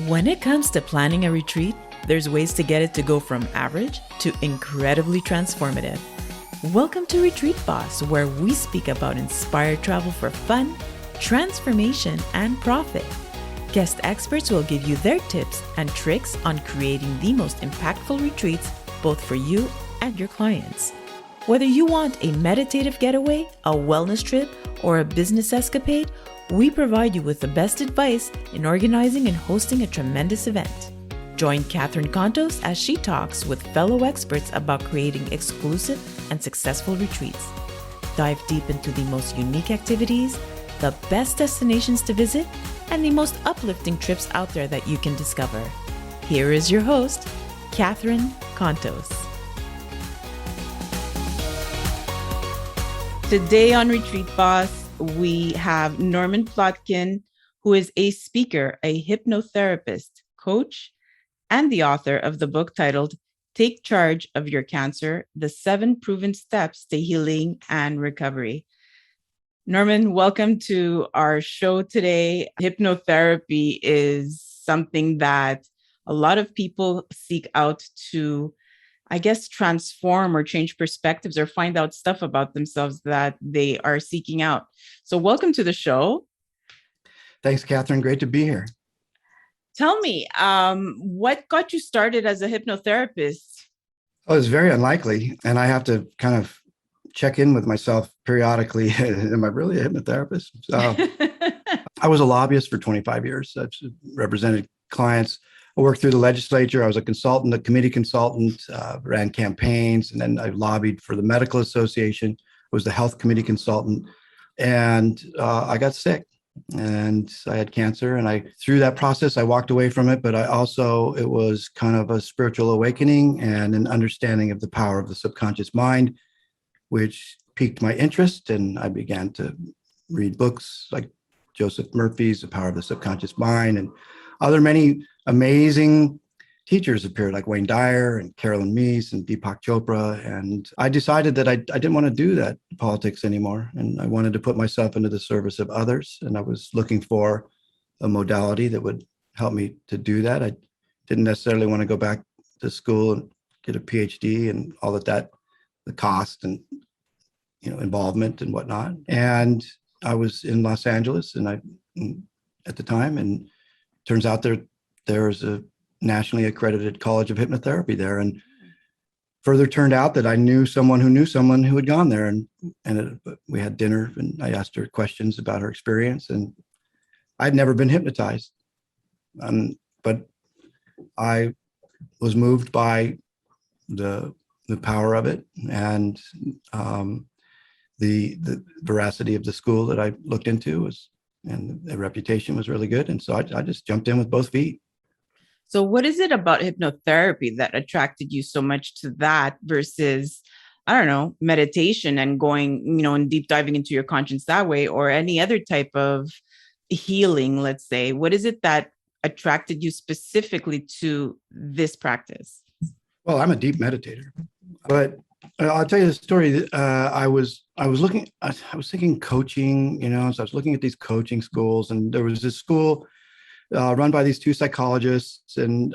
When it comes to planning a retreat, there's ways to get it to go from average to incredibly transformative. Welcome to Retreat Boss, where we speak about inspired travel for fun, transformation, and profit. Guest experts will give you their tips and tricks on creating the most impactful retreats, both for you and your clients. Whether you want a meditative getaway, a wellness trip, or a business escapade, we provide you with the best advice in organizing and hosting a tremendous event. Join Catherine Kontos as she talks with fellow experts about creating exclusive and successful retreats. Dive deep into the most unique activities, the best destinations to visit, and the most uplifting trips out there that you can discover. Here is your host, Catherine Kontos. Today on Retreat Boss, we have Norman Plotkin, who is a speaker, a hypnotherapist, coach, and the author of the book titled Take Charge of Your Cancer, The 7 Proven Steps to Healing and Recovery. Norman, welcome to our show today. Hypnotherapy is something that a lot of people seek out to, I guess, transform or change perspectives or find out stuff about themselves that they are seeking out. So welcome to the show. Thanks, Catherine. Great to be here. Tell me, what got you started as a hypnotherapist? Oh, it's very unlikely. And I have to kind of check in with myself periodically. Am I really a hypnotherapist? I was a lobbyist for 25 years. I've represented clients. I worked through the legislature. I was a consultant, a committee consultant, ran campaigns, and then I lobbied for the Medical Association. I was the health committee consultant, and I got sick, and I had cancer. And through that process, I walked away from it. But it was kind of a spiritual awakening and an understanding of the power of the subconscious mind, which piqued my interest. And I began to read books like Joseph Murphy's The Power of the Subconscious Mind, and other many amazing teachers appeared, like Wayne Dyer and Carolyn Meese and Deepak Chopra. And I decided that I didn't want to do that politics anymore. And I wanted to put myself into the service of others. And I was looking for a modality that would help me to do that. I didn't necessarily want to go back to school and get a PhD and all of that, the cost and, involvement and whatnot. And I was in Los Angeles at the time, and turns out there's a nationally accredited college of hypnotherapy there. And further turned out that I knew someone who had gone there, and we had dinner, and I asked her questions about her experience, and I'd never been hypnotized. But I was moved by the power of it, and the veracity of the school that I looked into and the reputation was really good. And so I just jumped in with both feet. So what is it about hypnotherapy that attracted you so much to that versus, I don't know, meditation and going, and deep diving into your conscience that way, or any other type of healing, let's say? What is it that attracted you specifically to this practice? Well, I'm a deep meditator, but I'll tell you the story. I was thinking coaching, so I was looking at these coaching schools, and there was this school run by these 2 psychologists, and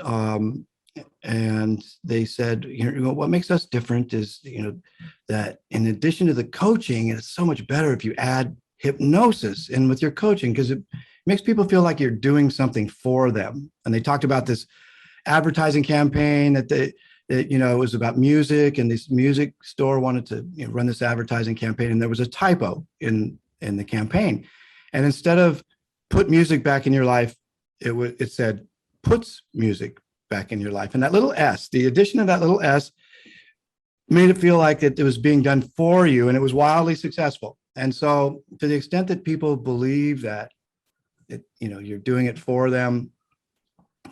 they said, what makes us different is, that in addition to the coaching, it's so much better if you add hypnosis in with your coaching, because it makes people feel like you're doing something for them. And they talked about this advertising campaign that it was about music, and this music store wanted to run this advertising campaign, and there was a typo in the campaign, and instead of put music back in your life, it said puts music back in your life. And that little S, the addition of that little S, made it feel like it was being done for you, and it was wildly successful. And so, to the extent that people believe that you're doing it for them,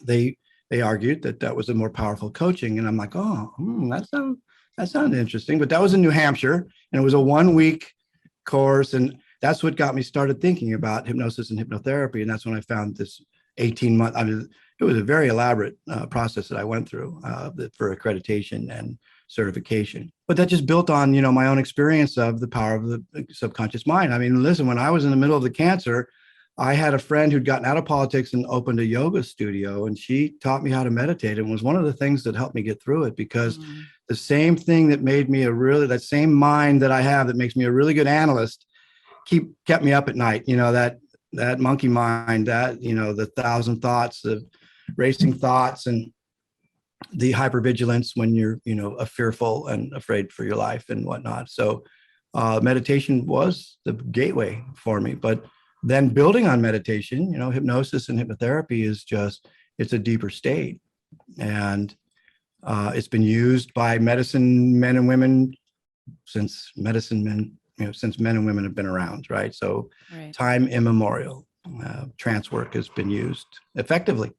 they argued that was a more powerful coaching. And I'm like, that sounds interesting. But that was in New Hampshire, and it was a 1-week course. And that's what got me started thinking about hypnosis and hypnotherapy. And that's when I found this 18-month, it was a very elaborate process that I went through for accreditation and certification. But that just built on, my own experience of the power of the subconscious mind. Listen, when I was in the middle of the cancer, I had a friend who'd gotten out of politics and opened a yoga studio, and she taught me how to meditate, and was one of the things that helped me get through it, because the same thing that made me that same mind that I have that makes me a really good analyst kept me up at night. That monkey mind, that, the thousand thoughts, the racing thoughts, and the hypervigilance when you're, fearful and afraid for your life and whatnot. So meditation was the gateway for me. But then building on meditation, hypnosis and hypnotherapy it's a deeper state. And it's been used by medicine men and women since men and women have been around, right? So time immemorial, trance work has been used effectively.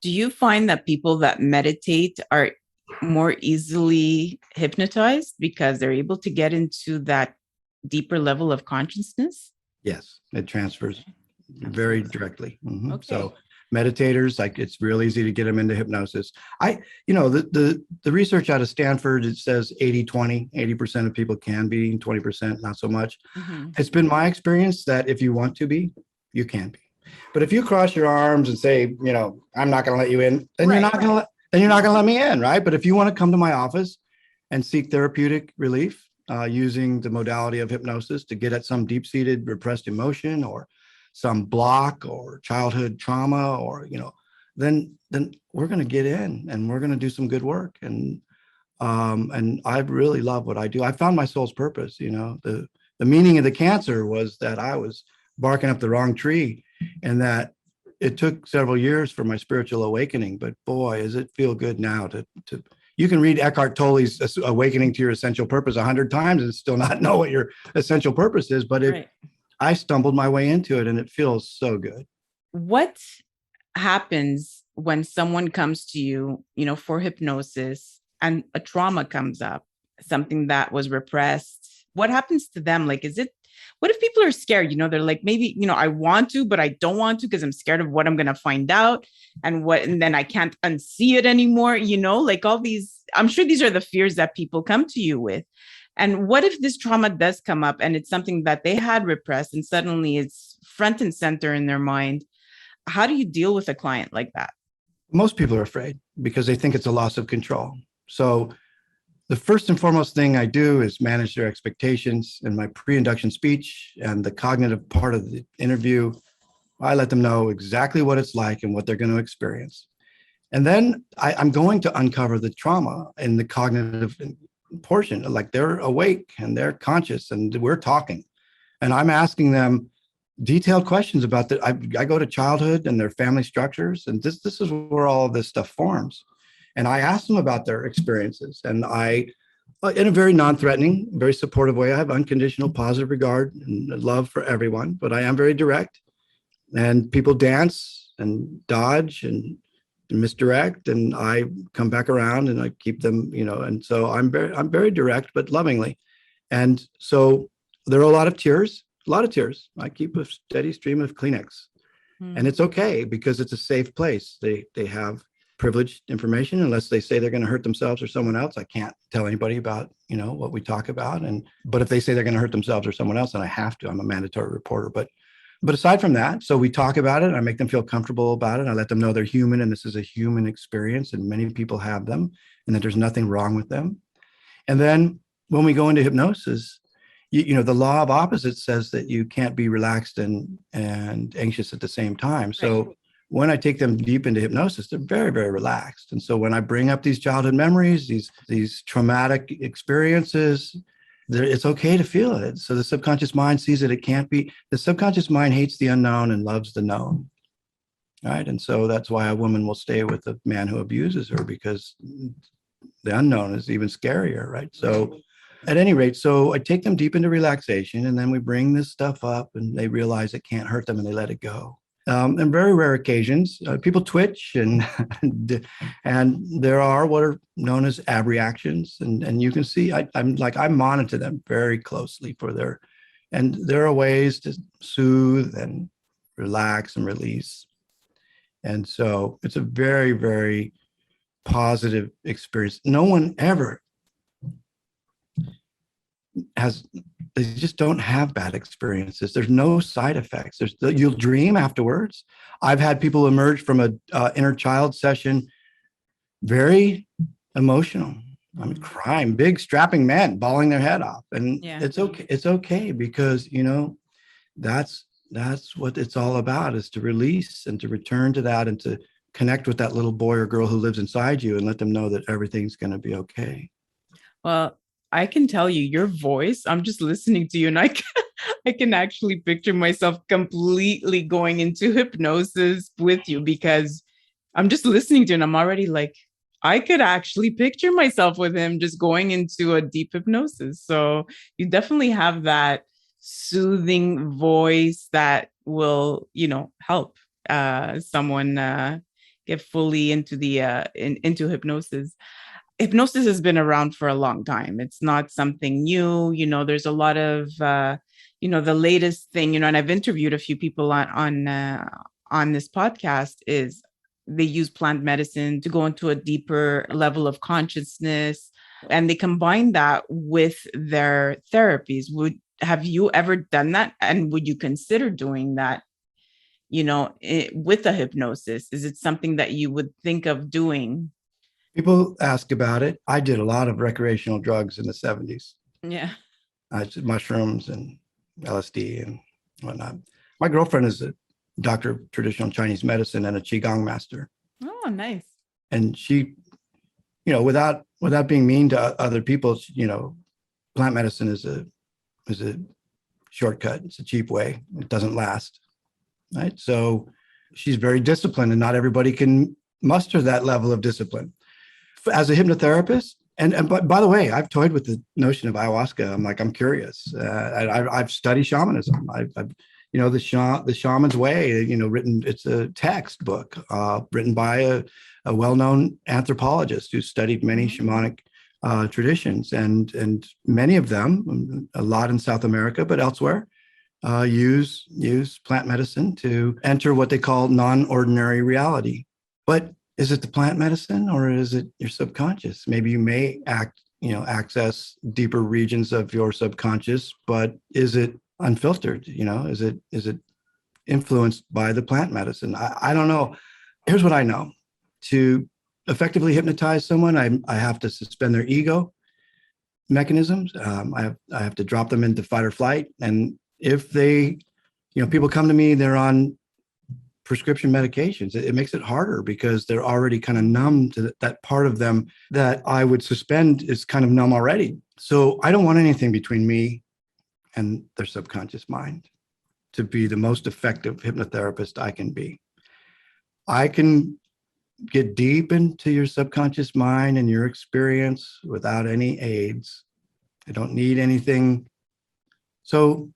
Do you find that people that meditate are more easily hypnotized because they're able to get into that deeper level of consciousness? Yes, it transfers very directly. Okay. So meditators, it's real easy to get them into hypnosis. The research out of Stanford, it says 80% of people can be, and 20% not so much. It's been my experience that if you want to be, you can be. But if you cross your arms and say, I'm not going to let you in, then you're not going to let me in, right? But if you want to come to my office and seek therapeutic relief using the modality of hypnosis to get at some deep-seated repressed emotion or some block or childhood trauma, or then we're going to get in and we're going to do some good work. And I really love what I do. I found my soul's purpose. The meaning of the cancer was that I was barking up the wrong tree, and that it took several years for my spiritual awakening. But boy, does it feel good now to you can read Eckhart Tolle's Awakening to Your Essential Purpose 100 times and still not know what your essential purpose is. But I stumbled my way into it, and it feels so good. What happens when someone comes to you, for hypnosis, and a trauma comes up, something that was repressed? What happens to them? What if people are scared? They're like, maybe, I want to, but I don't want to because I'm scared of what I'm going to find out and then I can't unsee it anymore. All these, I'm sure these are the fears that people come to you with. And what if this trauma does come up and it's something that they had repressed and suddenly it's front and center in their mind? How do you deal with a client like that? Most people are afraid because they think it's a loss of control. So the first and foremost thing I do is manage their expectations. In my pre-induction speech and the cognitive part of the interview, I let them know exactly what it's like and what they're going to experience. And then I'm going to uncover the trauma in the cognitive portion. Like, they're awake and they're conscious and we're talking. And I'm asking them detailed questions about that. I go to childhood and their family structures. And this is where all of this stuff forms. And I asked them about their experiences, and I, in a very non-threatening, very supportive way, I have unconditional positive regard and love for everyone, but I am very direct. And people dance and dodge and misdirect, and I come back around and I keep them, and so I'm very direct, but lovingly. And so there are a lot of tears. I keep a steady stream of Kleenex, and it's okay because it's a safe place. They have privileged information. Unless they say they're going to hurt themselves or someone else, I can't tell anybody about what we talk about. But if they say they're going to hurt themselves or someone else, then I have to. I'm a mandatory reporter. But aside from that, so we talk about it. I make them feel comfortable about it. I let them know they're human and this is a human experience, and many people have them, and that there's nothing wrong with them. And then when we go into hypnosis, the law of opposites says that you can't be relaxed and anxious at the same time. So when I take them deep into hypnosis, they're very, very relaxed. And so when I bring up these childhood memories, these traumatic experiences, it's okay to feel it. So the subconscious mind sees that it can't be. The subconscious mind hates the unknown and loves the known. Right. And so that's why a woman will stay with a man who abuses her, because the unknown is even scarier. Right. So at any rate, so I take them deep into relaxation, and then we bring this stuff up and they realize it can't hurt them and they let it go. On very rare occasions, people twitch and there are what are known as abreactions. And you can see, I monitor them very closely and there are ways to soothe and relax and release. And so it's a very, very positive experience. No one ever has they just don't have bad experiences. There's no side effects. You'll dream afterwards. I've had people emerge from a inner child session very emotional. I mean, crying, big strapping men bawling their head off, and it's okay. It's okay because that's what it's all about, is to release and to return to that and to connect with that little boy or girl who lives inside you and let them know that everything's going to be okay. Well, I can tell you, your voice, I'm just listening to you, and I can actually picture myself completely going into hypnosis with you, because I'm just listening to you and I'm already like, I could actually picture myself with him just going into a deep hypnosis. So you definitely have that soothing voice that will, help someone get fully into into hypnosis. Hypnosis has been around for a long time. It's not something new. There's a lot of the latest thing, and I've interviewed a few people on this podcast, is they use plant medicine to go into a deeper level of consciousness, and they combine that with their therapies. Have you ever done that? And would you consider doing that, with a hypnosis? Is it something that you would think of doing? People ask about it. I did a lot of recreational drugs in the 70s. Yeah. I did mushrooms and LSD and whatnot. My girlfriend is a doctor of traditional Chinese medicine and a Qigong master. Oh, nice. And she, without being mean to other people, plant medicine is a shortcut. It's a cheap way. It doesn't last. Right. So she's very disciplined, and not everybody can muster that level of discipline. As a hypnotherapist, and by the way, I've toyed with the notion of ayahuasca. I'm curious. I've studied shamanism. The shaman's way. Written. It's a textbook written by a well-known anthropologist who studied many shamanic traditions, and many of them, a lot in South America, but elsewhere, use plant medicine to enter what they call non-ordinary reality. But is it the plant medicine, or is it your subconscious? Maybe you may access deeper regions of your subconscious, but is it unfiltered? Is it influenced by the plant medicine? I don't know. Here's what I know. To effectively hypnotize someone, I have to suspend their ego mechanisms. I have to drop them into fight or flight. And if they, people come to me, they're on prescription medications, it makes it harder because they're already kind of numb to that part of them that I would suspend is kind of numb already. So I don't want anything between me and their subconscious mind to be the most effective hypnotherapist I can be. I can get deep into your subconscious mind and your experience without any aids. I don't need anything. So,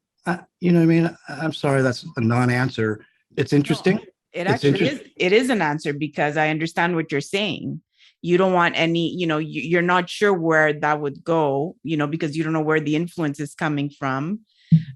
you know what I mean? I'm sorry, that's a non-answer. It's interesting. No, it actually is. It is an answer, because I understand what you're saying. You don't want any, you're not sure where that would go, because you don't know where the influence is coming from.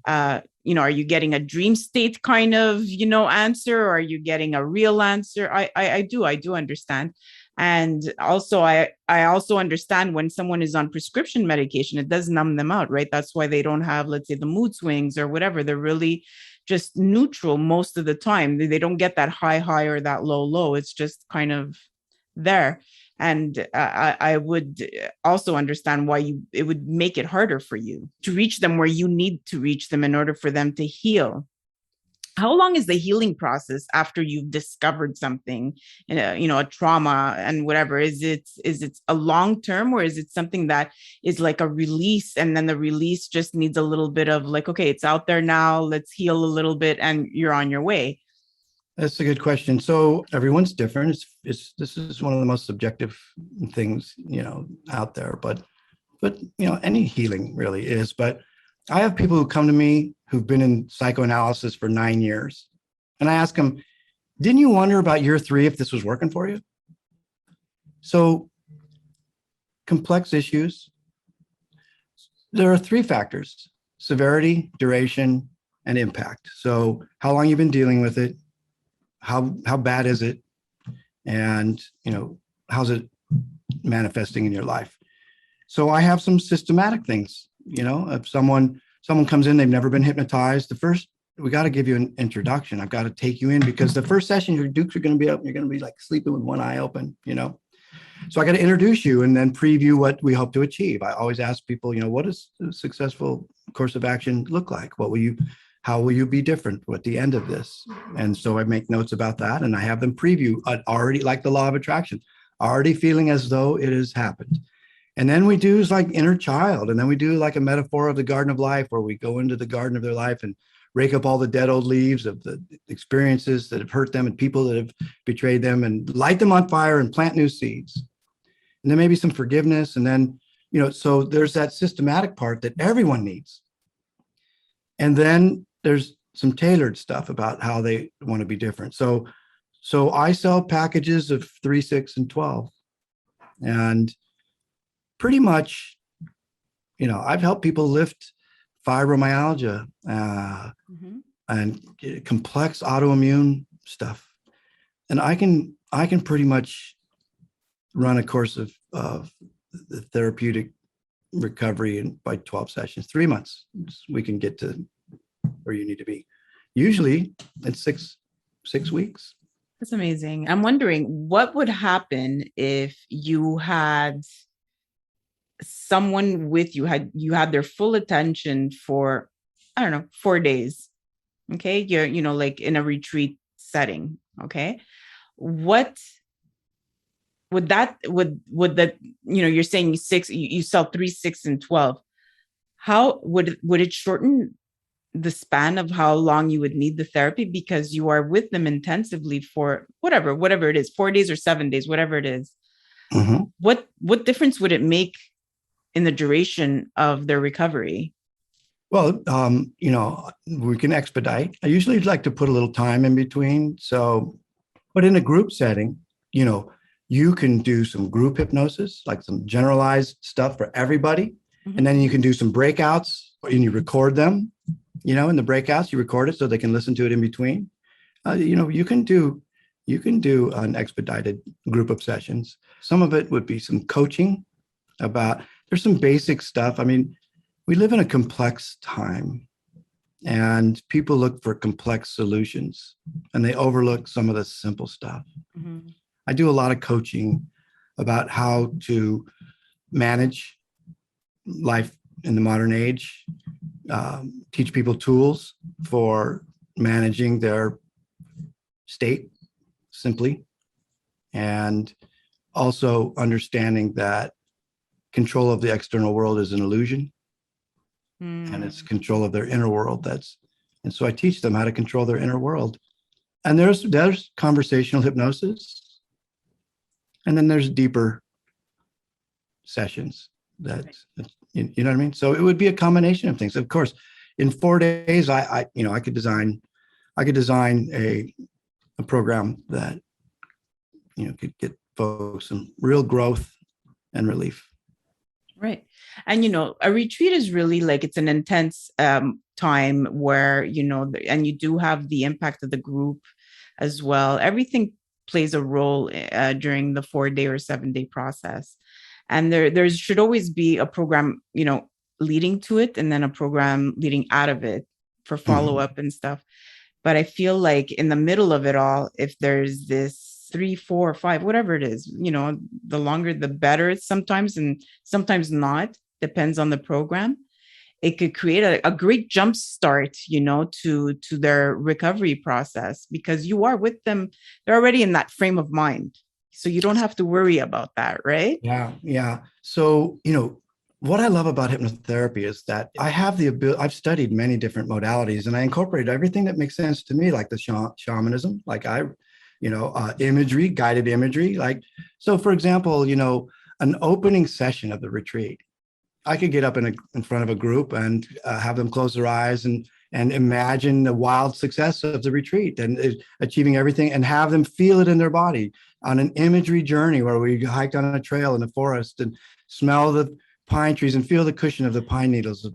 Are you getting a dream state kind of, answer, or are you getting a real answer? I do understand. And also, I also understand when someone is on prescription medication, it does numb them out, right? That's why they don't have, let's say, the mood swings or whatever. They're really just neutral most of the time. They don't get that high or that low. It's just kind of there. And I would also understand why it would make it harder for you to reach them where you need to reach them in order for them to heal. How long is the healing process after you've discovered something, a trauma and whatever? Is it a long term, or is it something that is like a release, and then the release just needs a little bit of like, okay, it's out there now, let's heal a little bit, and you're on your way? That's a good question. So everyone's different. This is one of the most subjective things, out there, but any healing really is. But I have people who come to me who've been in psychoanalysis for 9 years. And I ask them, didn't you wonder about year 3 if this was working for you? So complex issues. There are 3 factors: severity, duration, and impact. So how long you've been dealing with it, how bad is it, and how's it manifesting in your life. So I have some systematic things. If someone someone comes in, they've never been hypnotized. We got to give you an introduction. I've got to take you in, because the first session, your dukes are going to be up. You're going to be like sleeping with one eye open, So I got to introduce you and then preview what we hope to achieve. I always ask people, what does a successful course of action look like? How will you be different at the end of this? And so I make notes about that, and I have them preview already, like the law of attraction, already feeling as though it has happened. And then we do like inner child. And then we do like a metaphor of the garden of life, where we go into the garden of their life and rake up all the dead old leaves of the experiences that have hurt them and people that have betrayed them, and light them on fire and plant new seeds. And then maybe some forgiveness. And then, so there's that systematic part that everyone needs. And then there's some tailored stuff about how they want to be different. So I sell packages of 3, 6, and 12. And pretty much, I've helped people lift fibromyalgia and complex autoimmune stuff. And I can pretty much run a course of the therapeutic recovery by 12 sessions, 3 months. We can get to where you need to be. Usually it's six weeks. That's amazing. I'm wondering what would happen if you had someone with you, had their full attention for, 4 days. Okay. You're, like in a retreat setting. Okay. What would that, you're saying you sell 3, 6, and 12. How would it shorten the span of how long you would need the therapy, because you are with them intensively for whatever it is, 4 days or 7 days, whatever it is. Mm-hmm. What difference would it make in the duration of their recovery? Well, we can expedite. I usually like to put a little time in between. So, but in a group setting, you can do some group hypnosis, like some generalized stuff for everybody. Mm-hmm. And then you can do some breakouts, and you record them, in the breakouts, you record it so they can listen to it in between. You can do an expedited group of sessions. Some of it would be some coaching there's some basic stuff. I mean, we live in a complex time, and people look for complex solutions, and they overlook some of the simple stuff. Mm-hmm. I do a lot of coaching about how to manage life in the modern age, teach people tools for managing their state simply, and also understanding that control of the external world is an illusion, and it's control of their inner world. And so I teach them how to control their inner world. And there's conversational hypnosis, and then there's deeper sessions you know what I mean? So it would be a combination of things. Of course, in 4 days, I could design a program that, could get folks some real growth and relief. Right. And, a retreat is really like, it's an intense time where, and you do have the impact of the group as well. Everything plays a role during the 4-day or 7-day process. And there should always be a program, leading to it, and then a program leading out of it for follow-up and stuff. But I feel like in the middle of it all, if there's this 3, 4, 5, whatever it is, the longer, the better it's sometimes, and sometimes not, depends on the program. It could create a great jump start, to their recovery process, because you are with them. They're already in that frame of mind. So you don't have to worry about that, right? Yeah. So, what I love about hypnotherapy is that I have the ability. I've studied many different modalities, and I incorporate everything that makes sense to me, like the shamanism, like imagery, guided imagery. Like, so for example, an opening session of the retreat, I could get up in front of a group and have them close their eyes and imagine the wild success of the retreat and achieving everything, and have them feel it in their body on an imagery journey where we hiked on a trail in the forest and smell the pine trees and feel the cushion of the pine needles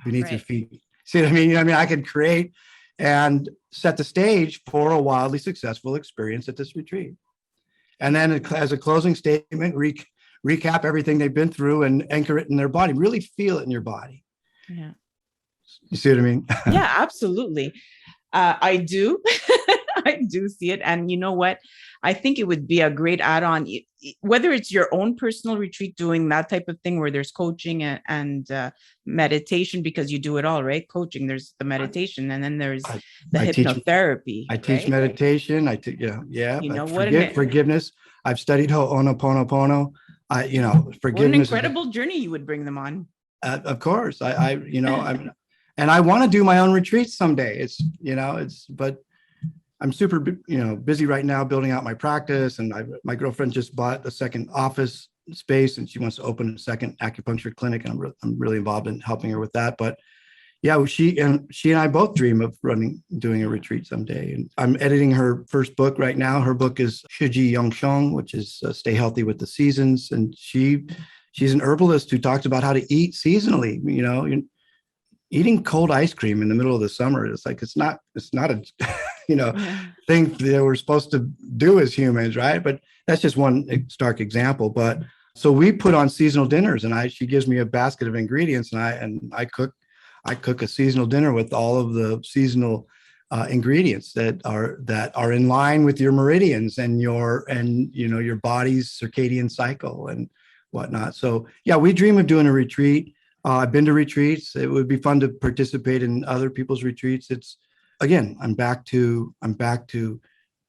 beneath your feet. See what I mean? I could create and set the stage for a wildly successful experience at this retreat. And then as a closing statement, recap everything they've been through and anchor it in their body. Really feel it in your body. Yeah. You see what I mean? Yeah, absolutely. I do. I do see it. And you know what? I think it would be a great add-on, whether it's your own personal retreat doing that type of thing where there's coaching and meditation, because you do it all, right? Coaching, there's the meditation, and then there's the hypnotherapy. I teach meditation. You know what? Forgiveness. I've studied Ho'oponopono. Forgiveness. What an incredible journey you would bring them on. Of course, and I want to do my own retreats someday. But I'm super, busy right now building out my practice. And my girlfriend just bought a second office space, and she wants to open a second acupuncture clinic. And I'm really involved in helping her with that. But yeah, she and I both dream of doing a retreat someday. And I'm editing her first book right now. Her book is Shiji Yongsheng, which is Stay Healthy with the Seasons. And she's an herbalist who talks about how to eat seasonally. Eating cold ice cream in the middle of the summer is like, it's not a thing that we're supposed to do as humans, right? But that's just one stark example. But so we put on seasonal dinners, and she gives me a basket of ingredients, and I cook a seasonal dinner with all of the seasonal ingredients that are in line with your meridians and your body's circadian cycle and whatnot. So yeah, we dream of doing a retreat. I've been to retreats. It would be fun to participate in other people's retreats. I'm back to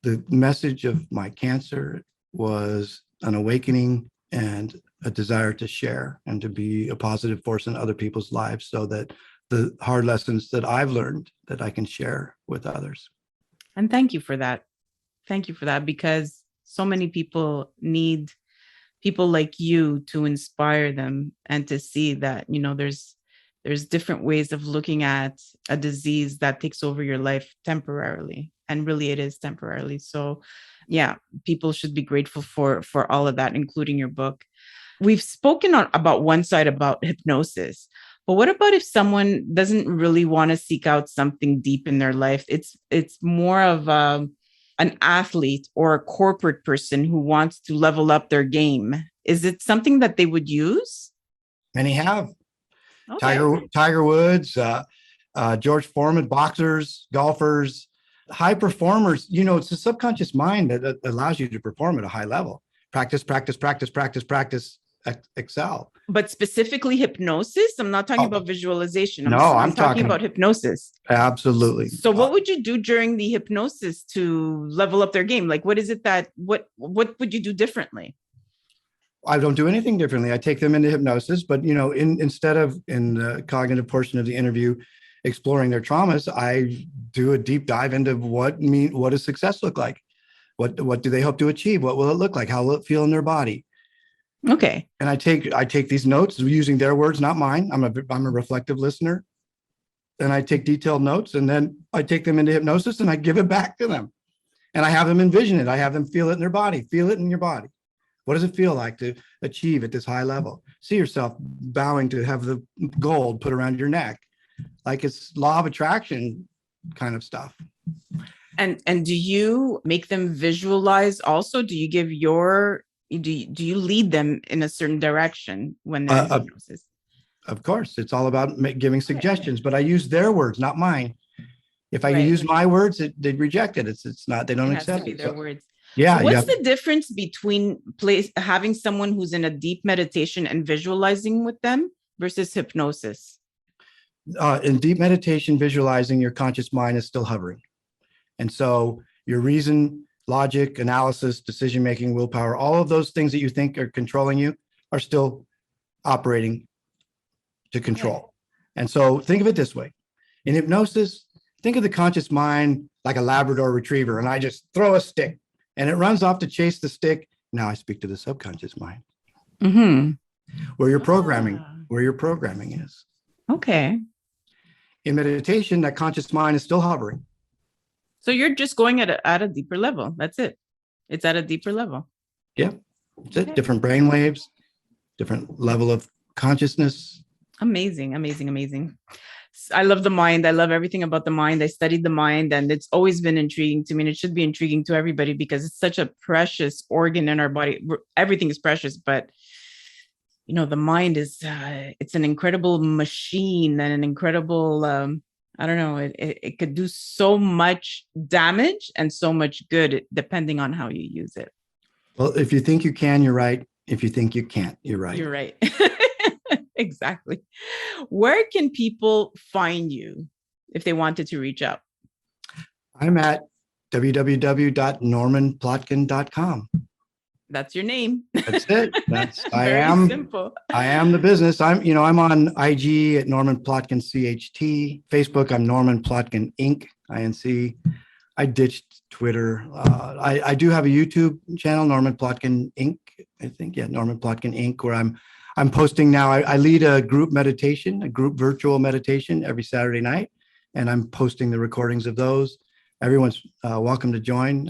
the message of my cancer was an awakening and a desire to share and to be a positive force in other people's lives, so that the hard lessons that I've learned that I can share with others. And thank you for that. Thank you for that, because so many people need people like you to inspire them and to see that, there's different ways of looking at a disease that takes over your life temporarily. And really it is temporarily. So yeah, people should be grateful for all of that, including your book. We've spoken about one side about hypnosis, but what about if someone doesn't really want to seek out something deep in their life? It's more of an athlete or a corporate person who wants to level up their game. Is it something that they would use? Many have. Okay. Tiger Woods, George Foreman, boxers, golfers, high performers. It's the subconscious mind that allows you to perform at a high level. Practice, excel. But specifically hypnosis? I'm not talking about visualization. I'm talking about hypnosis. Absolutely. So what would you do during the hypnosis to level up their game? Like, what is it what would you do differently? I don't do anything differently. I take them into hypnosis, but instead of in the cognitive portion of the interview exploring their traumas, I do a deep dive into what does success look like? What do they hope to achieve? What will it look like? How will it feel in their body? Okay. And I take these notes using their words, not mine. I'm a reflective listener. And I take detailed notes, and then I take them into hypnosis and I give it back to them. And I have them envision it. I have them feel it in their body. Feel it in your body. What does it feel like to achieve at this high level? See yourself bowing to have the gold put around your neck. Like it's law of attraction kind of stuff. And do you make them visualize also? Do you give do you lead them in a certain direction when they're in hypnosis? Of course, it's all about giving suggestions, but I use their words, not mine. If I use my words, they'd reject it. It's not, they don't accept it. Their words. Yeah. So what's the difference between having someone who's in a deep meditation and visualizing with them versus hypnosis? In deep meditation, visualizing, your conscious mind is still hovering. And so your reason, logic, analysis, decision-making, willpower, all of those things that you think are controlling you are still operating to control. And so think of it this way. In hypnosis, think of the conscious mind like a Labrador retriever, and I just throw a stick and it runs off to chase the stick. Now I speak to the subconscious mind, where your programming is. Okay. In meditation, that conscious mind is still hovering. So you're just going at a deeper level. That's it. It's at a deeper level. Yeah. It's it. Different brain waves, different level of consciousness. Amazing, amazing, amazing. I love the mind. I love everything about the mind. I studied the mind, and it's always been intriguing to me. And it should be intriguing to everybody because it's such a precious organ in our body. Everything is precious, but the mind is, it's an incredible machine and an incredible, I don't know, it could do so much damage and so much good depending on how you use it. Well, if you think you can, you're right. If you think you can't, you're right. You're right. Exactly. Where can people find you if they wanted to reach out? I'm at www.normanplotkin.com. That's your name. That's it. Simple. I am the business. I'm on IG at Norman Plotkin CHT. Facebook, I'm Norman Plotkin Inc. INC. I ditched Twitter. I do have a YouTube channel, Norman Plotkin Inc. I think, yeah, Norman Plotkin Inc., where I'm posting now. I lead a group meditation, a group virtual meditation every Saturday night, and I'm posting the recordings of those. Everyone's welcome to join.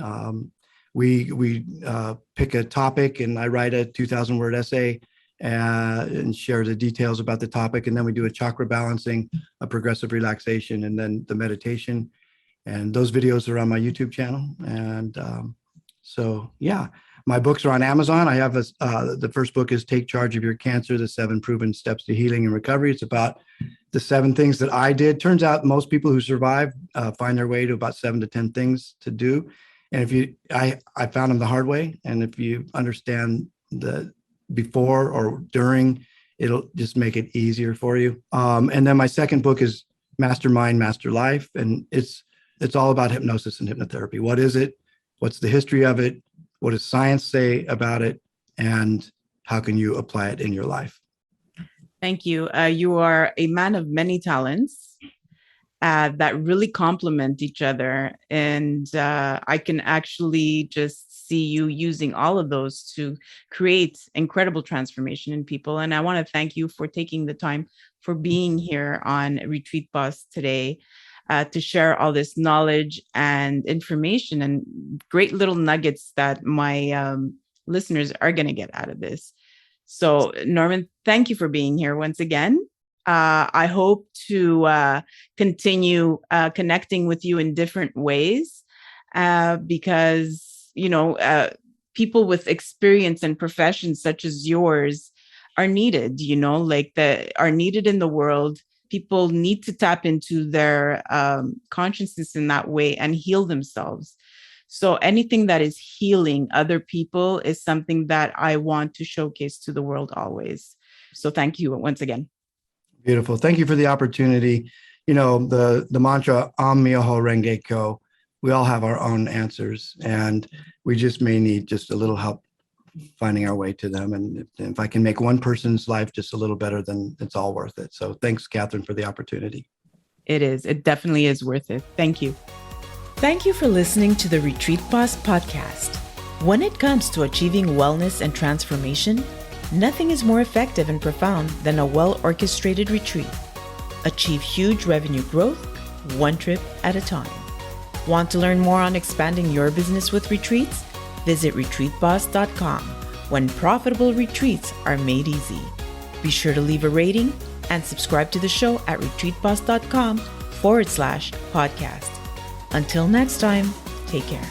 We pick a topic, and I write a 2,000-word essay and share the details about the topic, and then we do a chakra balancing, a progressive relaxation, and then the meditation. And those videos are on my YouTube channel. And so, yeah, my books are on Amazon. I have the first book is Take Charge of Your Cancer, the 7 Proven Steps to Healing and Recovery. It's about the 7 things that I did. Turns out most people who survive find their way to about 7 to 10 things to do. And I found them the hard way. And if you understand the before or during, it'll just make it easier for you. And then my second book is Mastermind, Master Life. And it's all about hypnosis and hypnotherapy. What is it? What's the history of it? What does science say about it? And how can you apply it in your life? Thank you. You are a man of many talents that really complement each other. And I can actually just see you using all of those to create incredible transformation in people. And I want to thank you for taking the time for being here on Retreat Boss today. To share all this knowledge and information and great little nuggets that my listeners are going to get out of this. So, Norman, thank you for being here once again. I hope to continue connecting with you in different ways because, people with experience and professions such as yours are needed, are needed in the world. People need to tap into their consciousness in that way and heal themselves. So anything that is healing other people is something that I want to showcase to the world always. So thank you once again. Beautiful. Thank you for the opportunity. The mantra, Om Myoho Renge Kyo, we all have our own answers, and we just may need just a little help finding our way to them. And if I can make one person's life just a little better, then it's all worth it. So thanks, Catherine, for the opportunity. It is. It definitely is worth it. Thank you. Thank you for listening to the Retreat Boss podcast. When it comes to achieving wellness and transformation, nothing is more effective and profound than a well-orchestrated retreat. Achieve huge revenue growth, one trip at a time. Want to learn more on expanding your business with retreats? Visit retreatboss.com when profitable retreats are made easy. Be sure to leave a rating and subscribe to the show at retreatboss.com/podcast. Until next time, take care.